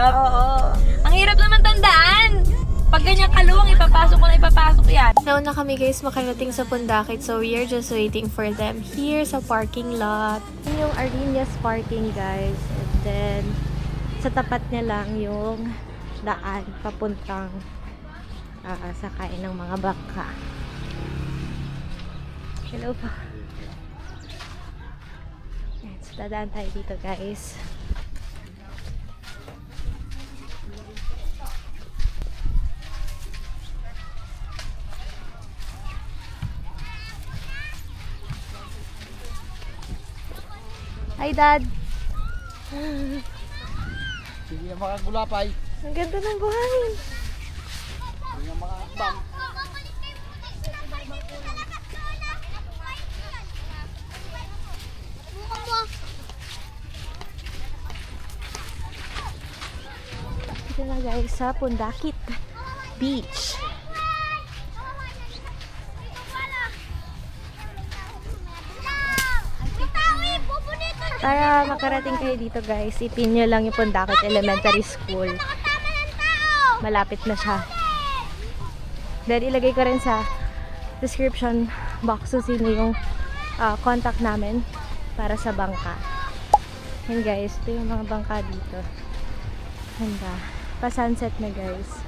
hirap. Oo. Ang hirap naman tandaan. Pag ganyan kaluwang, ipapasok ko na ipapasok yan. Nauna kami guys makarating sa Pundakit, so we are just waiting for them here sa parking lot. Yun yung Arenias parking guys. And then, sa tapat niya lang yung daan papuntang sakain ng mga bangka. Hello po. Yan, so dadaan tayo dito guys. Hi, Dad. Hindi na makagulapay. Ang ganda ng buhangin. Hindi na makakabang. Dito na guys sa Pundakit Beach. Para makarating kayo dito guys, ipin nyo lang yung Pundakit Elementary School. Malapit na siya. Then ilagay ko rin sa description box kung sino yung contact namin para sa bangka. Yan guys, ito yung mga bangka dito. Handa. Pa-sunset na guys.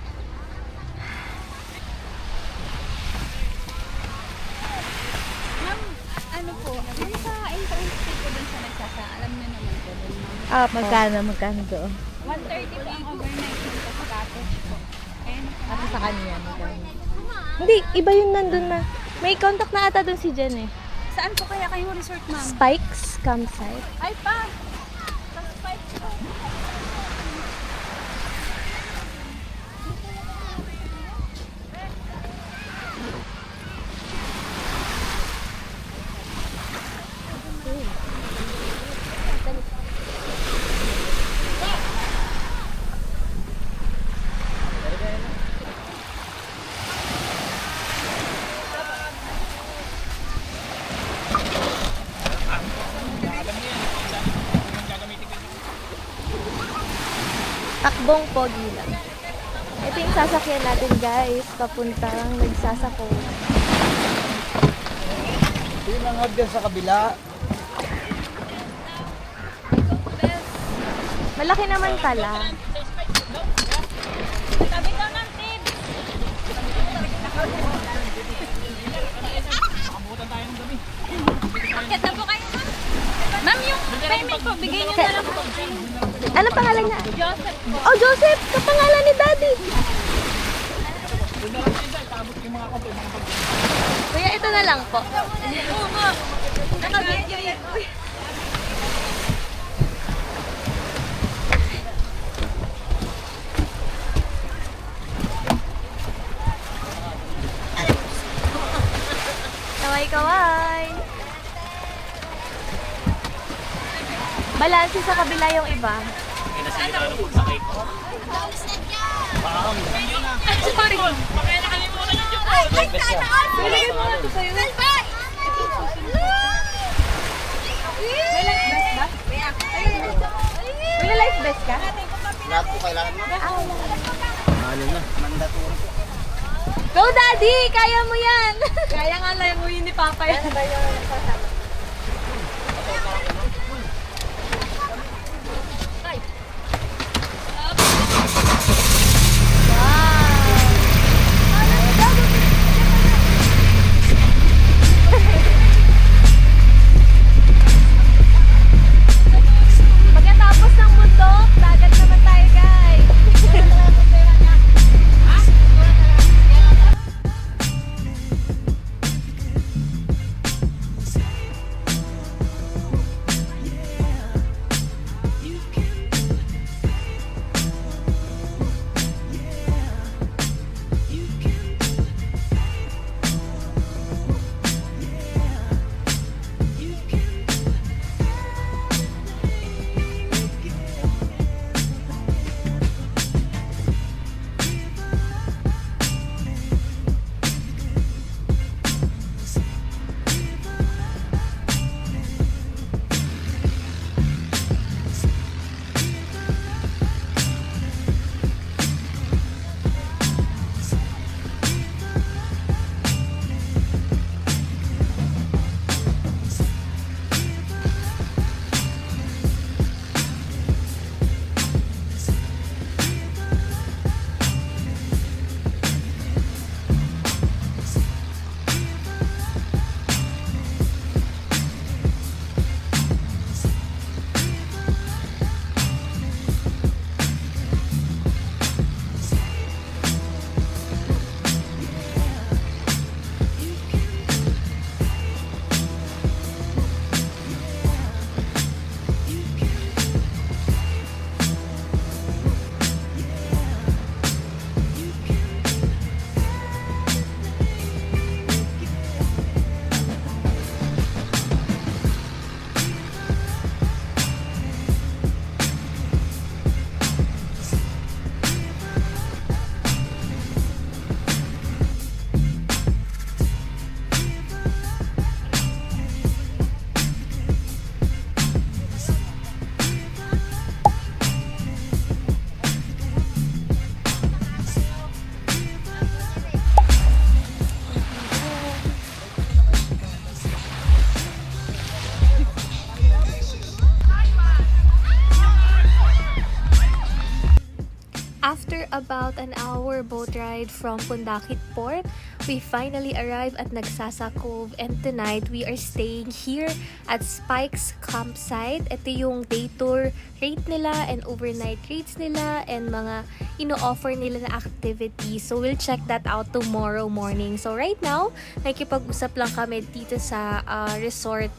Ano po? Yung sa entrance fee ko dun sa nagsasa, alam na naman po dun. Magkano doon? 130 po ang overnight dito sa cottage po. At sa kanya, magkano? Hindi, iba yung nandun na. May contact na ata doon si Jen eh. Saan po kaya kayong resort, ma'am? Spikes Campsite. Ay pa! Sa Spikes po. Takbong pogi lang. Ito yung sasakyan natin guys, papuntang nagsasako. Yung mga dyan sa kabila. Malaki naman pala. Tabi ka ng tip! Akit na po kayo, ma'am. Ma'am, yung payment po, bigay niyo na lang po. Ano pangalan niya? Joseph po. Oh, Joseph! Kapangalan ni Daddy! Kuya, ito na lang po. Oo nga. Naka-video yan. Kaway-kaway! Balansi sa kabila yung iba. Sorry. Live best ka. Bigay mo nga ito sa'yo. May life vest ka? Lahat po kailangan mo. Ano na? Mandatory po. Go Daddy! Kaya mo yan! Kaya nga lang mo yun ni Papa yan. Pagkatapos ng bundok, dagat naman tayo guys. After about an hour boat ride from Pundakit Port, we finally arrived at Nagsasa Cove, and tonight we are staying here at Spike's Campsite. Ito yung day tour rate nila and overnight rates nila and mga ino-offer nila na activities. So we'll check that out tomorrow morning. So right now, nakikipag-usap lang kami dito sa resort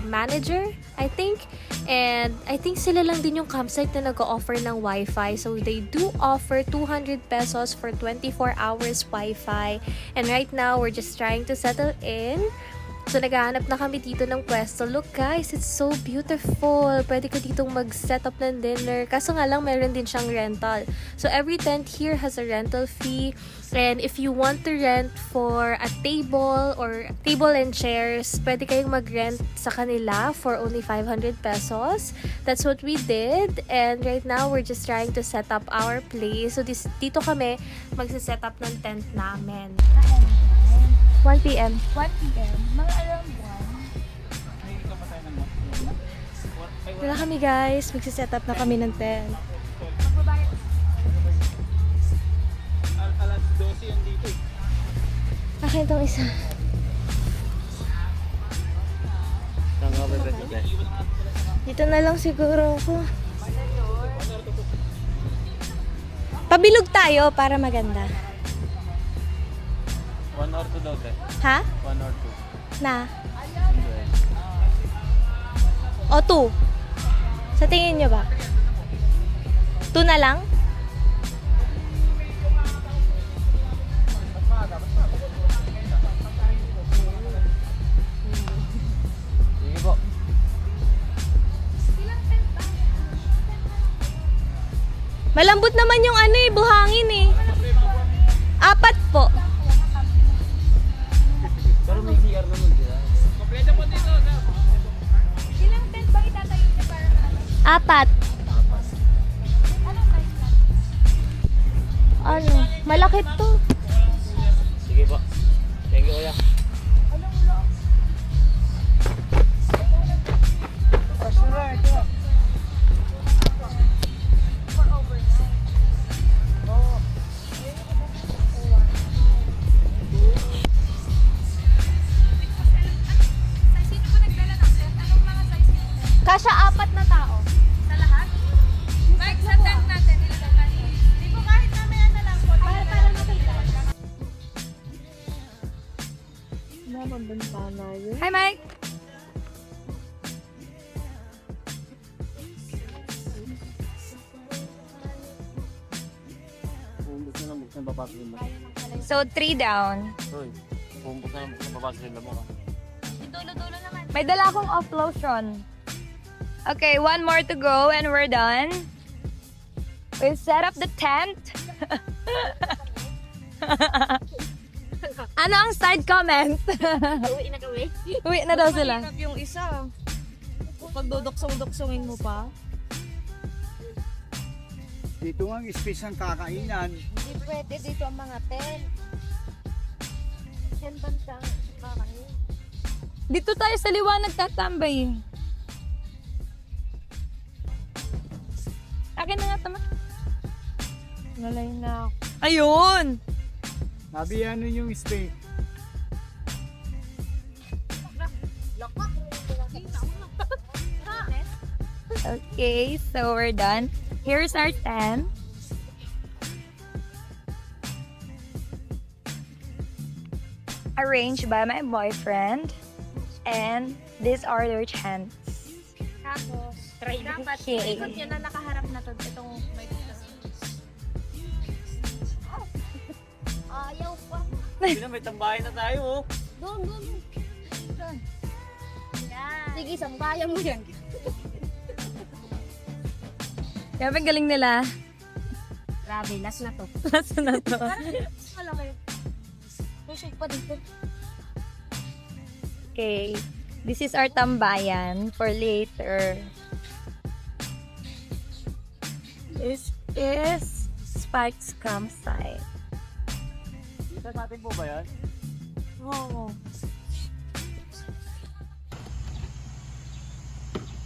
manager, I think. And I think sila lang din yung campsite na nag-offer ng Wi-Fi. So they do offer 200 pesos for 24 hours Wi-Fi. And right now, we're just trying to settle in. So, naghahanap na kami dito ng pwesto. Look guys, it's so beautiful. Pwede ka ditong mag-set up ng dinner. Kaso nga lang, meron din siyang rental. So, every tent here has a rental fee. And if you want to rent for a table or table and chairs, pwede kayong mag-rent sa kanila for only 500 pesos. That's what we did. And right now, we're just trying to set up our place. So, dito kami magsiset up ng tent namin. 1 p.m. 1 p.m. Mga around 1. Ito na kami guys, magsiset up na kami ng tent. Alas 12 yan dito eh. Akin itong isa. Dito na lang siguro ako. Pabilog tayo para maganda. 1 or 2 daw, te. Ha? 1 or 2. Na? Hindi eh. O 2? Sa tingin nyo ba? 2 na lang? Sige po. Malambot naman yung ano eh, buhangin eh. 4 po. Pero may CR naman sila. Kompleto mo dito, sir. Ilang tent ba itatayo niya para 4. Ano? Malaki to. Sige po. Thank you, kuya. Kasya 4 na tao. sa lahat? Mike, sa tent natin, ilagay ka niya. Di po kahit mamaya na lang po. Para makita. Hi, Mike! Pumbos na lang, buksan papasok yung lamok. So, 3 down. Hoy, pumbos na lang, buksan papasok yung lamok. Dulo-dulo naman. May dala akong off lotion. Okay, 1 more to go and we're done. We'll set up the tent. Ano ang side comment? Uwi na kami. Uwi na daw sila. Mahirap yung isa. Pag duduksong-duksongin mo pa. Dito nga ang space ng kakainan. Hindi pwede dito ang mga tent. Tent bansang kakain. Dito tayo sa liwanag tatambay. Akin na nga tama. Nalay na ako. Ayun! Sabi ano yung space? Okay, so we're done. Here's our tent. Arranged by my boyfriend. And these are their tents. Tapos, dapat Okay. ikot yun na nakaharap na to. Itong may ayaw pa. Hindi na, may tambahin na tayo oh. Doon. Doon. Yan. Sige, sambayan mo yan. Kaya pa galing nila. Grabe, last na to. Last na to. Malaki. Pusog pa dito. Okay. This is our tambayan for later. This is Spike's campsite. Dito natin po ba yan? Oo.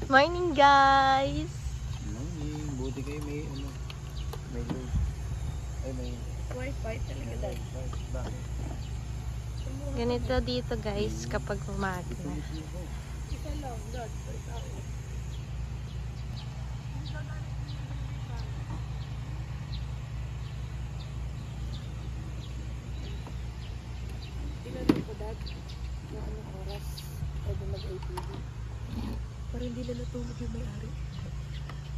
Morning guys! Morning. Buti kayo may ano. May load. Wi-Fi talaga dad. Bakit? Ganito dito guys kapag umaga. Isa lang, dad. Tinanong ko dad, na anong oras pwede mag-ATV. Para hindi na natulog yung may-ari.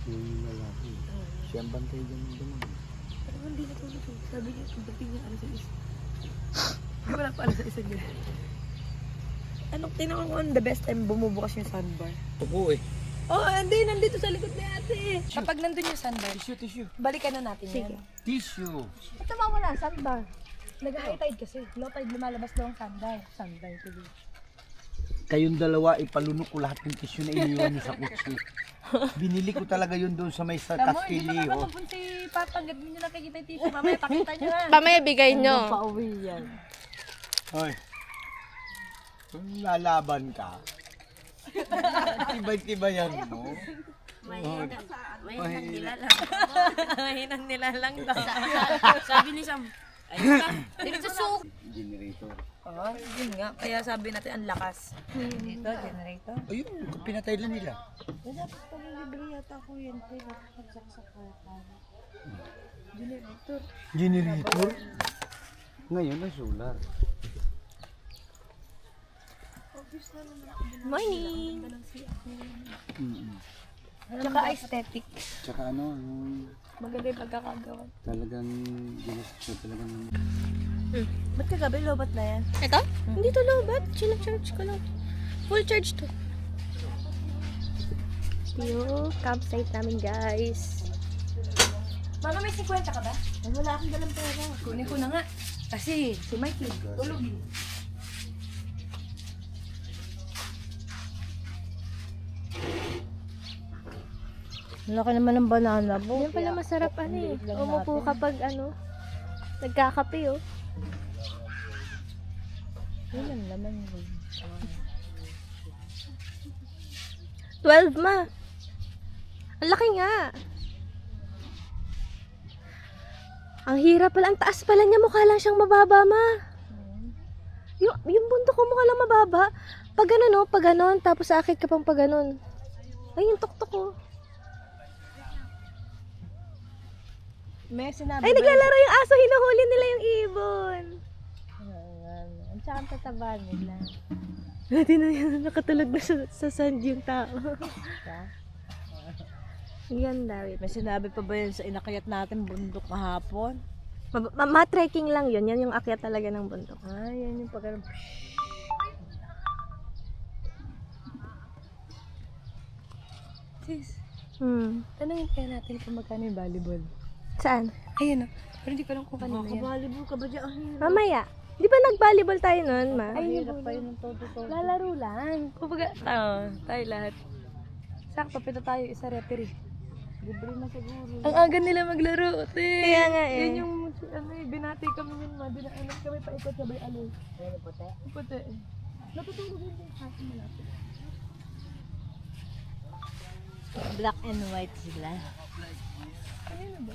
Yung lalaki. Siyang bantay dyan ng dumang. Pero hindi natulog yun. Sabi niya, pagdating niya, alas 6. Hindi wala pa alas 6 niya. Anong tinanong ko the best time bumubukas yung sandbar? Tuko eh. Oh, nandito sa likod ni ate. Kapag nandun yung sandbar, Tissue. balikan na natin yan. Tissue. Ito mawala, sandbar. Nag-high tide kasi. Low tide lumalabas daw ang sandbar. Sandbar tuloy. Kayong dalawa, ipalunok ko lahat ng tissue na iniwan niyo sa kutsi. Binili ko talaga yun doon sa may sa Tamo, hindi pa Castile. Oh. nakakapun si Papa. Hanggat hindi nyo nakikita yung tissue. Mamaya pakita nyo ha. Pamaya bigay nyo. Pauwi yan. Hoy. Kung lalaban ka, tibay-tibay yan mo. Mahinang nilalang. Mahinang nilalang daw. Sabi ni Sam, dito suk. Generator. Oh, yun nga. Kaya sabi natin ang lakas. Dito, generator. Ayun, pinatay lang nila. Dapat pag libre yata ko yan. Pagsaksak ka. Generator. Generator? Ngayon ay solar. Morning! Tsaka aesthetic. Tsaka ano, yung Maganda yung pagkakagawa. talagang ginusto talagang Ba't kagabi lobat na yan? Ito? Hindi to lobat. Charge ko lang. Full charge to. Yung campsite namin guys. Mama, may 50 ka ba? Ay, wala akong dalang pera. Kunin ko na nga. Kasi si Mikey, tulog eh. Laki naman ng banana po. Yan pala masarap ano eh. Umupo kapag ano, nagkakape oh. Yun ang laman yun. 12 ma. Ang laki nga. Ang hirap pala. Ang taas pala niya. Mukha lang siyang mababa ma. Yung bundok ko mukha lang mababa. Pag ganun oh, pag ganun. Tapos akit ka pang pag ganun. Ay, yung tuktok ko. May sinabi Ay, naglalaro yung aso. Hinuhuli nila yung ibon. Ang tsaka ang tataba nila. Hindi na yan. Nakatulog na sa sand yung tao. Yan, David. May sinabi pa ba yun sa inakayat natin bundok kahapon? Ma-trekking lang yun. Yan yung akyat talaga ng bundok. Ay, yan yung pag Sis, Tanungin kaya natin kung magkano yung volleyball. Saan? Ayun o. Pero hindi ko alam kung kanino yan. Nakabalibol ka ba dyan? Mamaya. Di ba nag-volleyball tayo nun, ma? Ay, Hirap pa yun ng todo-todo. lalaro lang. Kumbaga, tayo lahat. Sakto, pito tayo, isa referee. Libre na siguro. Ang aga nila maglaro, te. Kaya nga eh. Yun yung, binati kami yun, ma. Dinaanan kami paikot sabay aloy. Ayun, puti. Puti. Natutulog yun yung kasi malapit. Black and white sila. Kanina ba?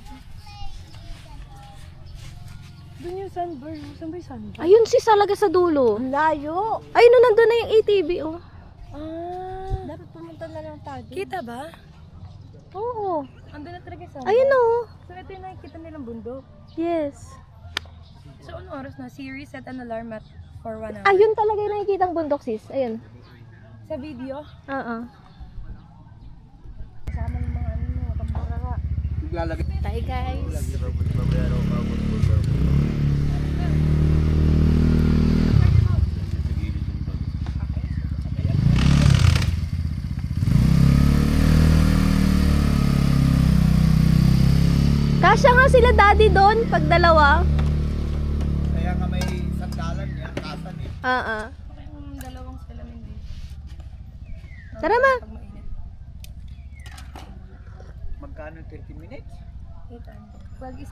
Doon yung sandbar. Saan ba yung sandbar? Ayun sis, talaga sa dulo. Ang layo! Ayun na, nandun na yung ATV, oh. Dapat pumunta na lang tayo. Kita ba? Oo. Andun na talaga yung sandbar. Ayun oh. So ito yung nakikita nilang bundok. Yes. So ano oras na? Siri set an alarm at for 1 hour. Ayun talaga yung nakikitang bundok, sis. Ayun. Sa video, Oo. kasama ng mga ano mo, kamara. naglalagay. Bye, guys. Kasya nga sila daddy doon pag dalawa. Kaya nga may sandalan niya, kasan eh. Oo. Yung dalawang salamin din. Tara ma. Pag mainit. Magkano 30 minutes? Pag is...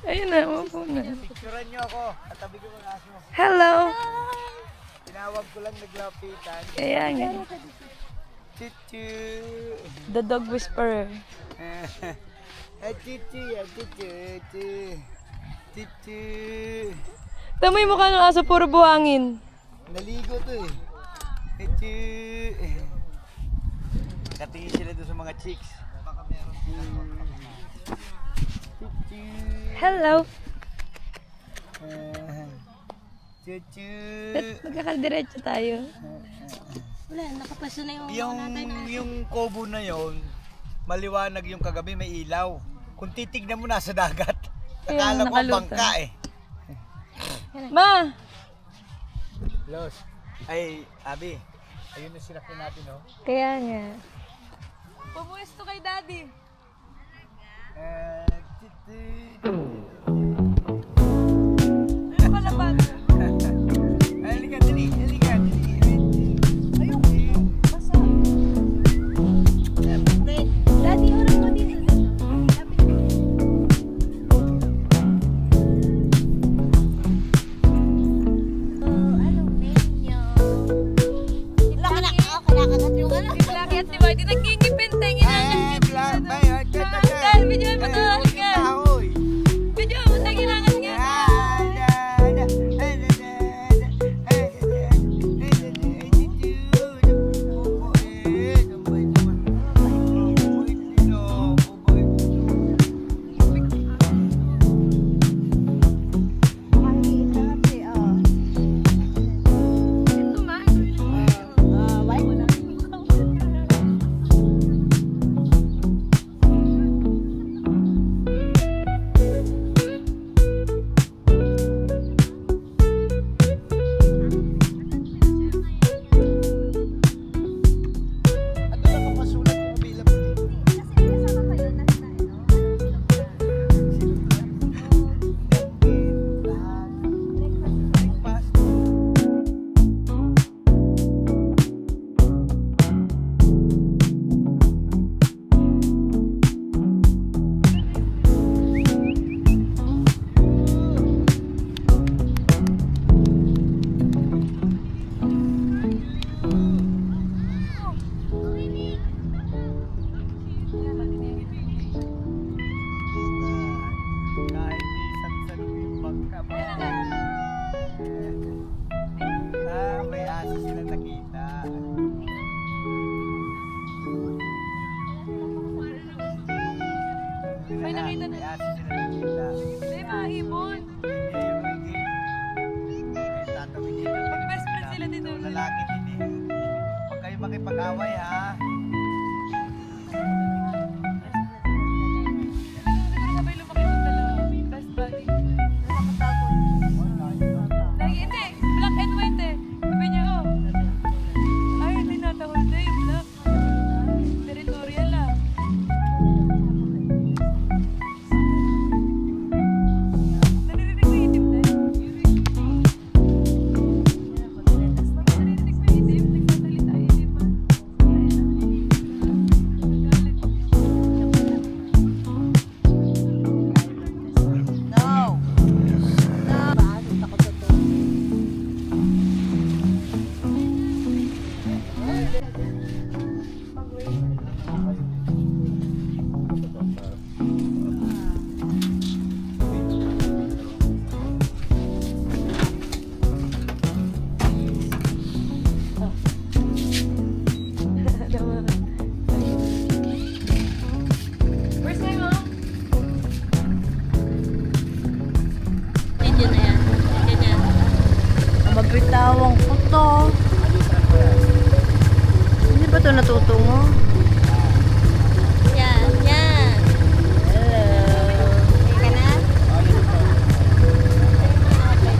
Ayun na, upo na. Picturean niyo ako, katabi ko ng aso. Hello! Tinawag ko lang naglapitan. Kaya nga. Chichu! The dog whisperer. Chichi, chichi, chichi. Tama yung mukha ng aso, puro buhangin. Naligo to eh. Chichi. Nakatingin sila doon sa mga chicks. Chichi. Hello. Chichi. Magkakadiretso tayo. Wala, nakapasya na yung Yung kobo na yon, maliwanag yung kagabi, may ilaw. Kung titignan mo nasa dagat, akala ko nakalutang. bangka eh. Ma! Los, ay, Abi, ayun na sinakyan natin, no? Kaya nga. Pumuesto kay daddy. Ano pala ba? Halika, dali, halika, dali. Daddy, orang mo dito. Laki at diba? Di nagkikipin tayo. Dahil video mo to. Halika. Video mo tayo. Kailangan nga. Kahit isang salubing bangka pa. May aso sila nakita. May nakita na. May aso sila nakita. Hindi, mga ibon. Best friend sila dito. Lalaki din eh. Huwag kayo makipag-away ha. Sabay lumaki ng dalawa. Best buddy. Lagi, hindi. Black and white eh. Sabi niya, oh. Ay, hindi natahol na yung black. Territorial ah. Narinig mo yung itim na? Narinig mo yung itim? Nagsasalita yung itim ba? Where's my mom? Video na yan. Ganyan. Magbitawang ko to. Hindi ba ito natutungo? Yan, yan. Hello. Ka na? Sa unahan na.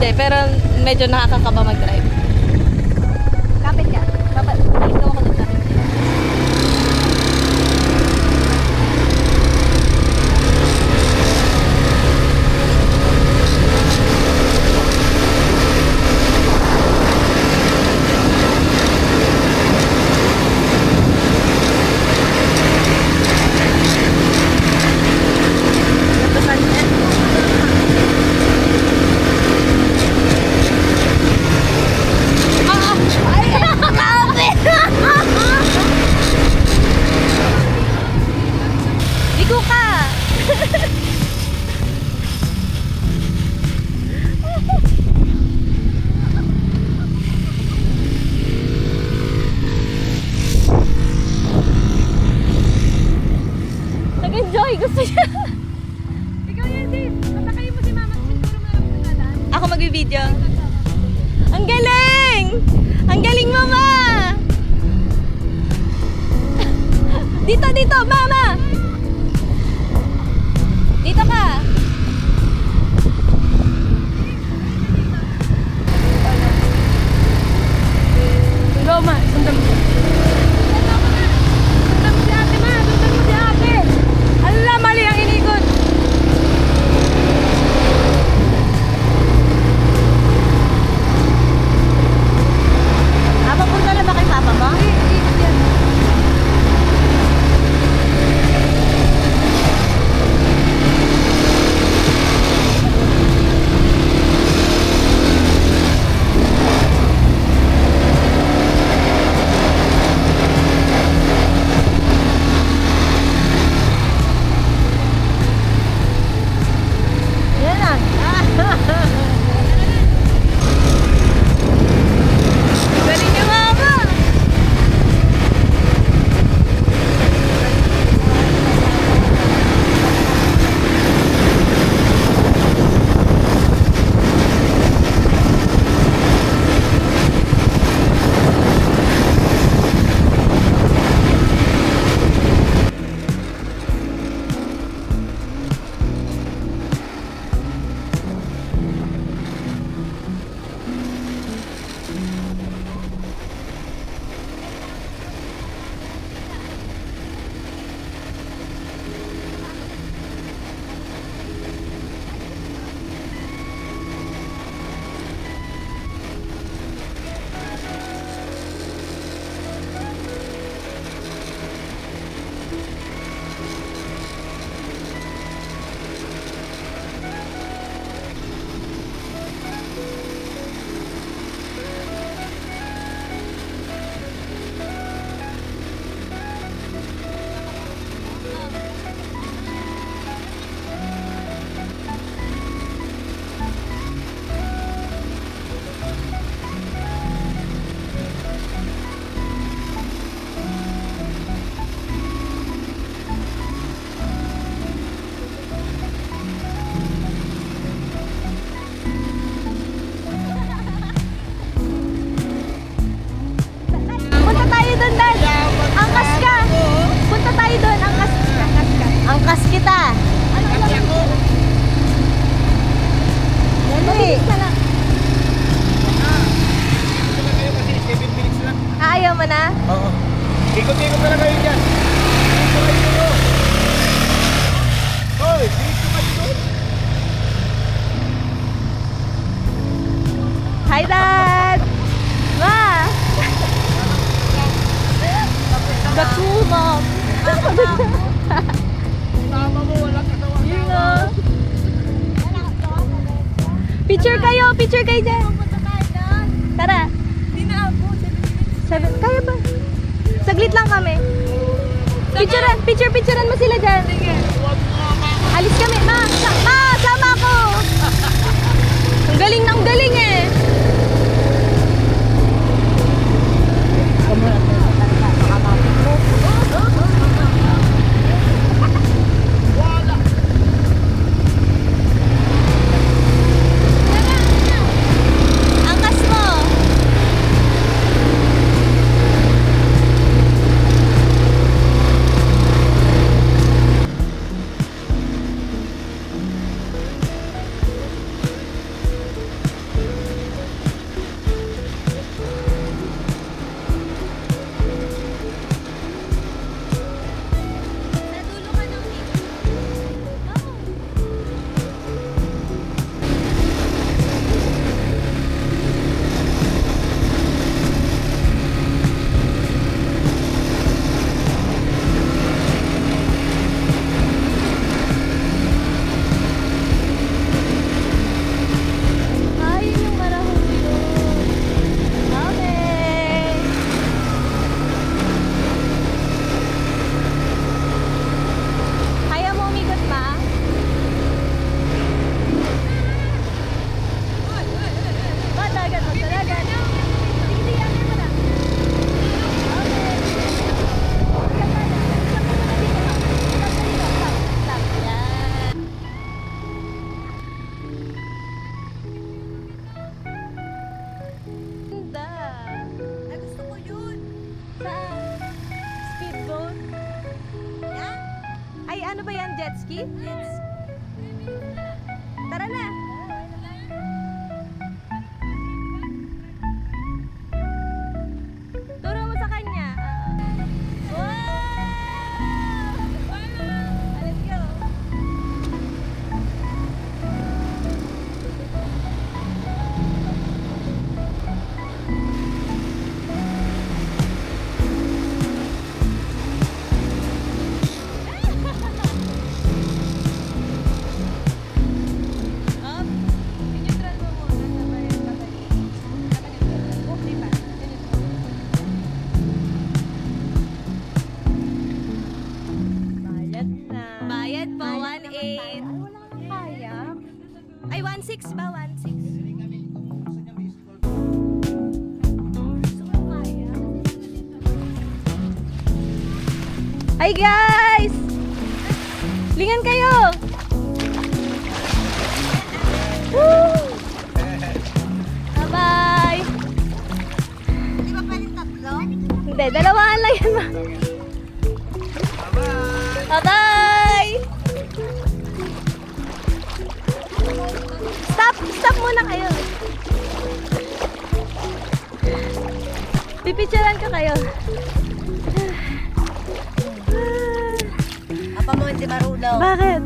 eh, pero medyo nakakakaba mag-drive. Kapit ka. Kapit. Ikaw ako doon kapit. Ligo ka! Nag-enjoy! Gusto niya! Ikaw yan, Dave. Masakayin mo si Mama. Siguro mo lang pinadaan. Ako mag-video. Ang galing! Ang galing, Mama! Dito, dito, Mama! Dito ka! Go, Ma. Sundan mo. Sundan mo si ate, Ma. Sundan mo si ate. Ala, mali ang inikot. Papunta na ba kay Papa mo? Iikot yan. Yan na. Galing niyo, Mama! Punta tayo doon, Dad. Angkas ka. Punta tayo doon. Angkas ka. Angkas kita. Ano ako? Dali. Kasi 7 minutes lang. Ayaw mo na? Oo. Ikot-ikot na lang kayo dyan. Dito kayo dito. Hoy, dito ka dito. Hi, Dad. Ma. Gatulog. Tama mo, walang katawang tao. Picture kayo dyan. Tara. Hindi na ako. 7. Kaya ba? Saglit lang kami. Picturean mo sila dyan. Sige. Alis kami. Ma, sama ako. Ang galing eh. Angkas mo. Mag-jet ski? Tara na! Turo mo sa kanya. Wow! Let's go! Up. Pinyutral mo muna sabay patay. Di ba? Bayad na. Bayad po, 1.8. Ay, wala kang kaya. Ay, 1.6 ba? 1.6. Gusto ko kaya. Hi guys! Lingan kayo! Woo! Bye-bye! Di ba pwedeng tatlo? Hindi, dalawaan lang yan. Bye-bye! Stop muna kayo. Pipicturean ka kayo. Apa mo hindi marulaw. Bakit?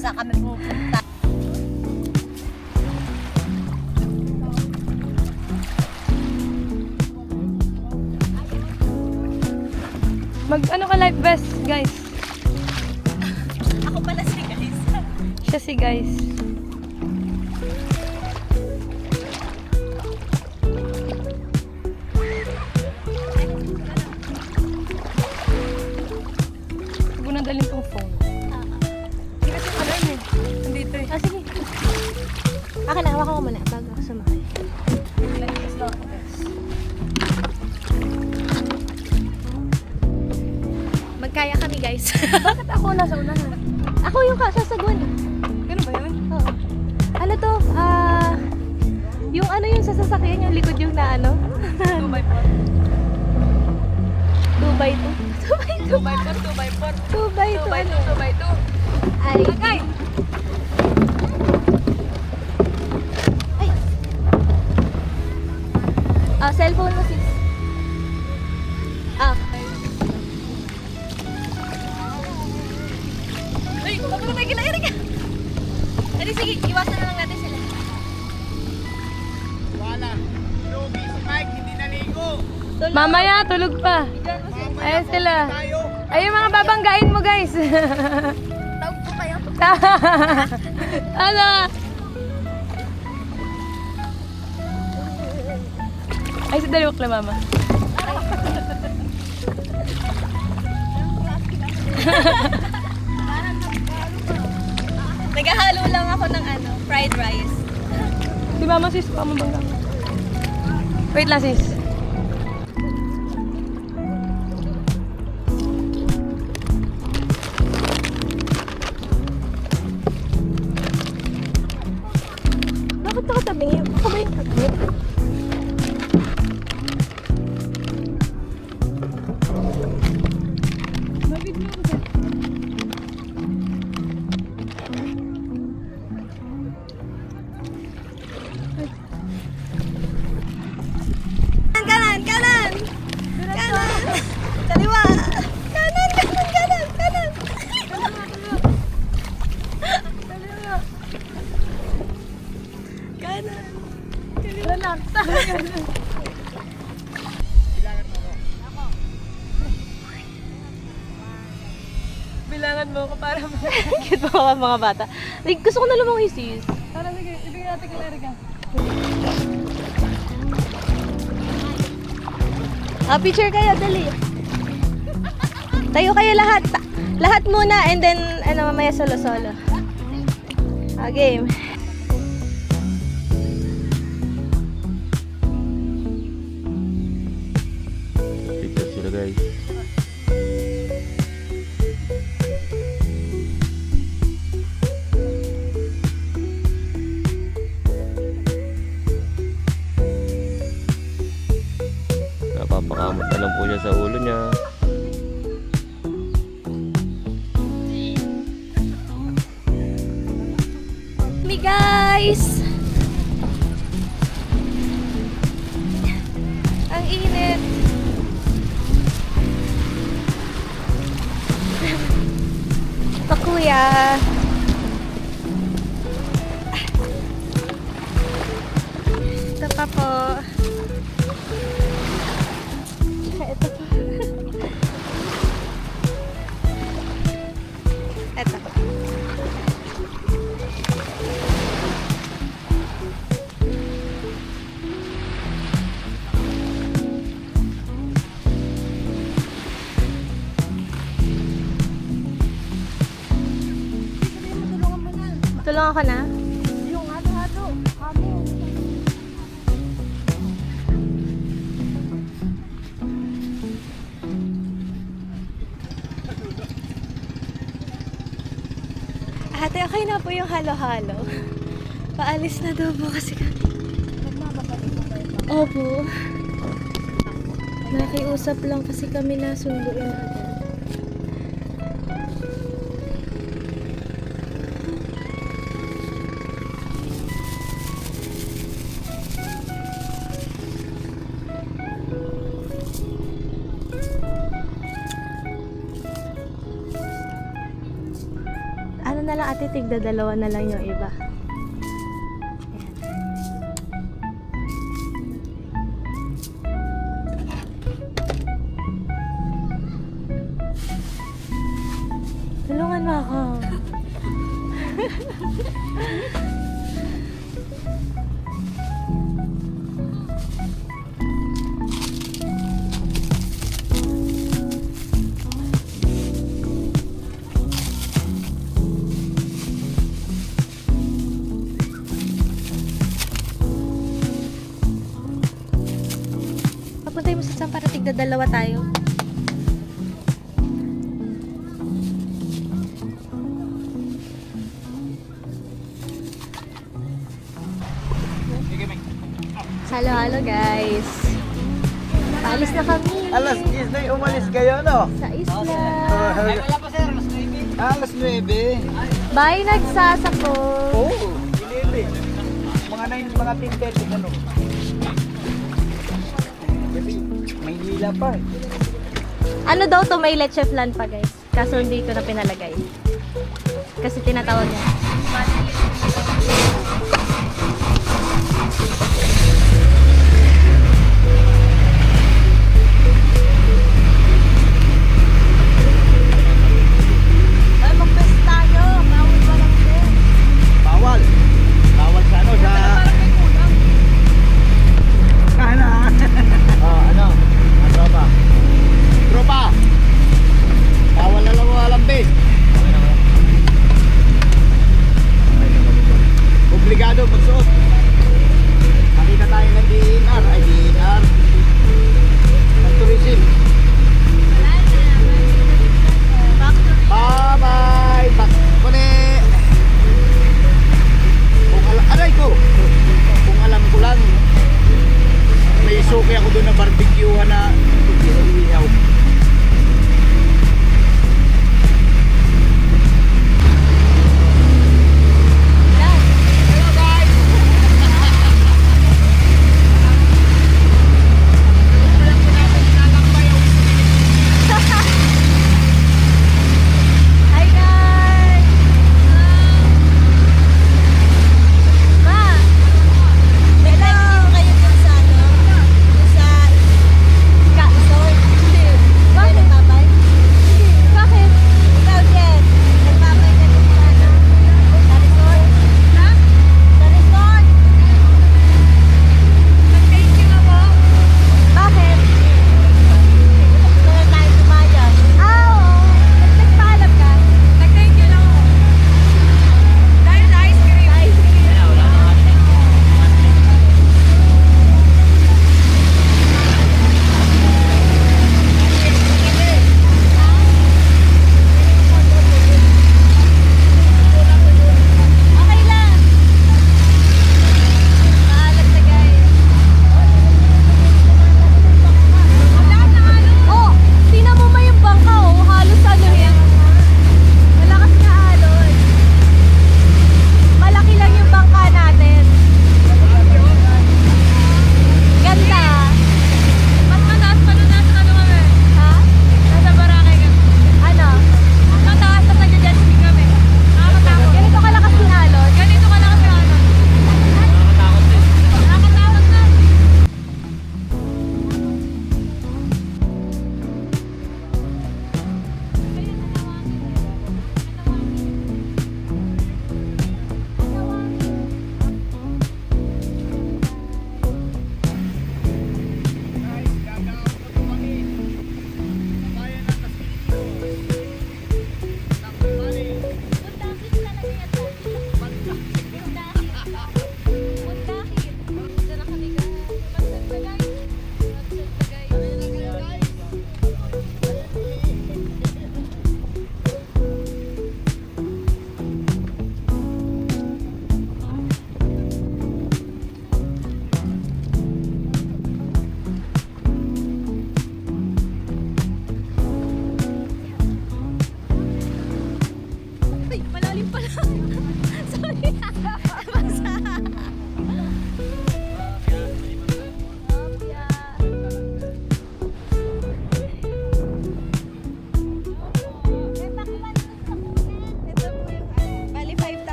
Saan kami pupunta? Mag-ano ka life vest, guys? Ako pala si guys. Siya si guys. Huwag mo nang dalhin tong phone. Hindi kasi alarm eh. Nandito eh. Ah, sige. Akin na, hawakan ko muna bago ako sumakay. Life vest lang ako, guys. Magkaya kami guys. Bakit ako nasa unahan? Ako yung sasagwan. Ganun ba yun? Oo. Ano to? Yung ano yung sa sasakyan, yung likod yung na ano? 2x4. 2x2. 2x4, 2x4. 2x2. 2x2, 2x2. Ay. Agay! Cellphone mo sis. Ay, baka na may kinairin ka. Edi sige, iwasan na lang natin sila. Wala. Lugi si Mike, hindi naligo. Mamaya, tulog pa. Ayan sila. Tayo. Ay, yung mga babanggain mo, guys. Tawag po kayo. Ano? Ay, sa daliwak na, mama. Naghahalo lang ako ng ano, fried rice. Si mama, sis, pamabangga. Wait lang, sis. Bakit ako tabingin? Ako ba yung tabingin? Kanan! Kanan! Kanan! Kaliwa! Kanan! Kanan! Kanan! Kanan! Kanan! Relax. Bilangan mo ako para Cute ba mga bata? Like, gusto ko na lumangoy sis. Tara, sige. Ibigay natin kay Erica. Picture kayo, dali. Tayo kayo lahat. Lahat muna and then, ano, mamaya solo-solo. Game. Picture sila guys. Napapakamot na lang po siya sa ulo niya. Tulungan ka na? Yung halo-halo. Kamo. Ate, okay na po yung halo-halo. Paalis na daw po kasi kami. Opo. Nakiusap lang kasi kami na sunduin agad. Ano na lang ate, tigda dalawa na lang yung iba. Tulungan mo ako. Papuntay mo sa saan para tigda dalawa tayo. Halo-halo guys. Paalis na kami. Alas 10 na umalis kayo, no? Sa isla. Alas 9. Bye, nagsasako. Oo, 11. Mga 9, mga 10:30, ano? Kasi may hila pa. Ano daw to, may leche flan pa guys. Kaso hindi ko na pinalagay. Kasi tinatawag niya. Bawal. Bawal sa ano, sa... Kana. Ano? Ano ba? Tropa. Bawal na lang mo alambis.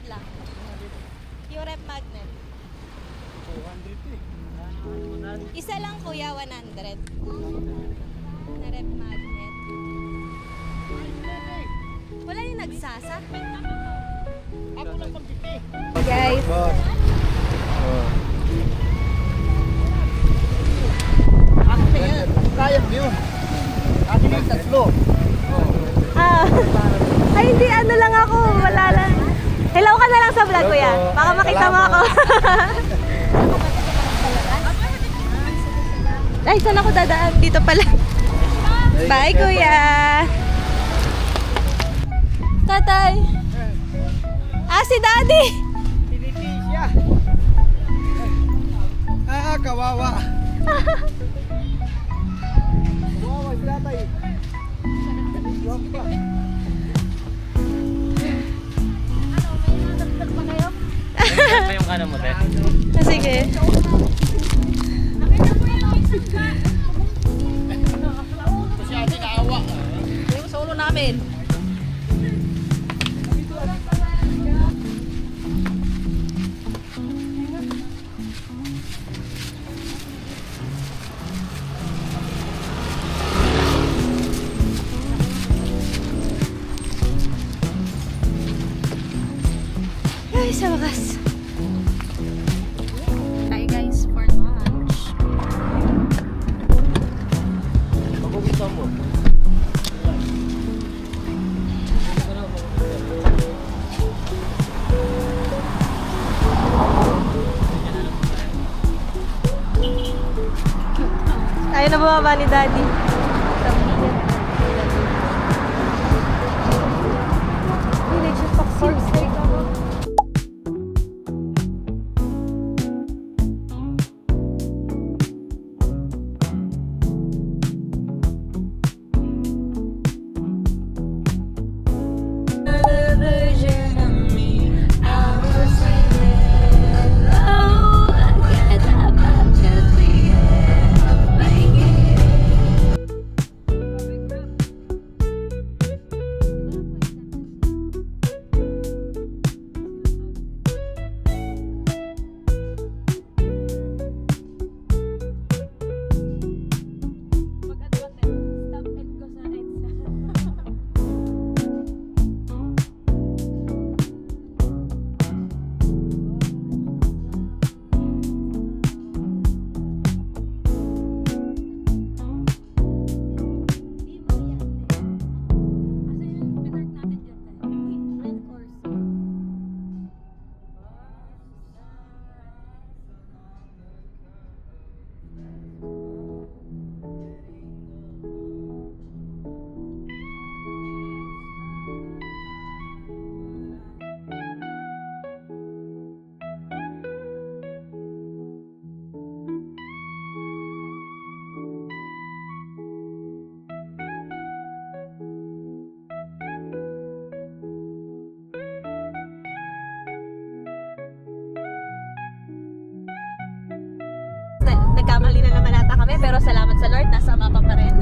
100 lang. Yung rep magnet. 200 Isa lang kuya, 100. Na rep magnet. Wala yung nagsasa. Ako lang pagkiki. Guys, Boss. Kaya mo yun. Akin yung tatlo. Ah, ay hindi, ano lang ako, wala lang. Hello ka na lang sa vlog kuya. Baka makita mo ako. Ay, saan ako dadaan? Dito pala. Bye kuya. Tatay. Ah, si daddy. Piniti siya. Kawawa. Kawawa si tatay. Huwag pa. Ano yung kanan mo, te? Ah, sige. Kasi ate naawa. Yung solo namin. Ay, sa wakas. Tayo guys for lunch. Pag-ubisa mo. Tayo na bumaba ni daddy. Nagkamali na naman ata kami, pero salamat sa Lord, nasa mapa pa rin.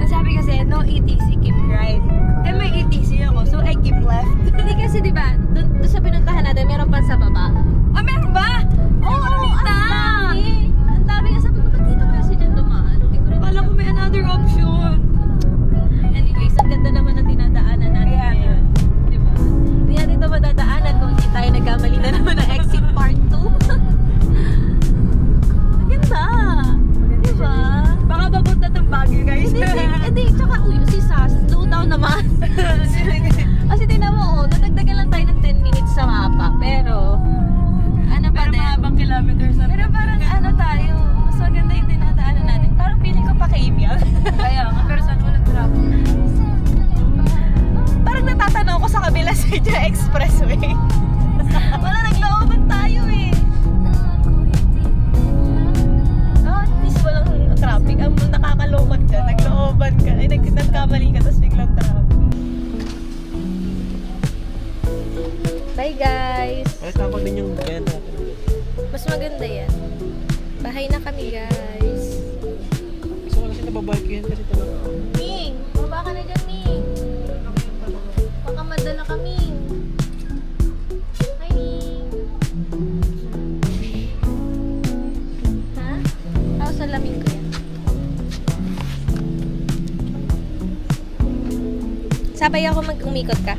ang sabi kasi, no ETC, keep right. Eh, may ETC ako, so I keep left. Hindi kasi, di ba, doon sa pinuntahan natin, meron pa sa baba. Ah, meron ba? Oo, ang dami. Ang dami nga sabi ko, ba't dito kaya si Jan dumaan? Hindi ko rin Kala ko may another option. Anyways, ang ganda naman ang dinadaanan natin Kaya nga. ngayon. Di ba? Hindi natin ito madadaanan kung hindi tayo nagkamali na naman ng exit part 2. Ang ganda. Di ba? Baka papunta ng Baguio, guys. Hindi, tsaka, uy, si Sas, slow down naman. Kasi tingnan mo, nadagdagan lang tayo ng 10 minutes sa mapa. Pero, ano pa Pero din? mahabang kilometers na. Pero parang ano tayo, mas maganda yung dinadaanan natin. Parang feeling ko pa kaibyan. Kaya nga, pero saan walang traffic? Parang natatanaw ko sa kabila side ng expressway. Wala, naglooban tayo eh. Oh, at least walang traffic. Ang nakakalokot ka, naglooban ka. Ay, nagkamali ka, tapos biglang traffic. Bye guys! Ay, tapos din yung ganyan natin. Mas maganda yan. Bahay na kami guys. Gusto ko kasi nababike yan kasi talaga. Ming! Baba ka na dyan, Ming! Baka madala ka, Ming! Sabay ako mag-umikot ka.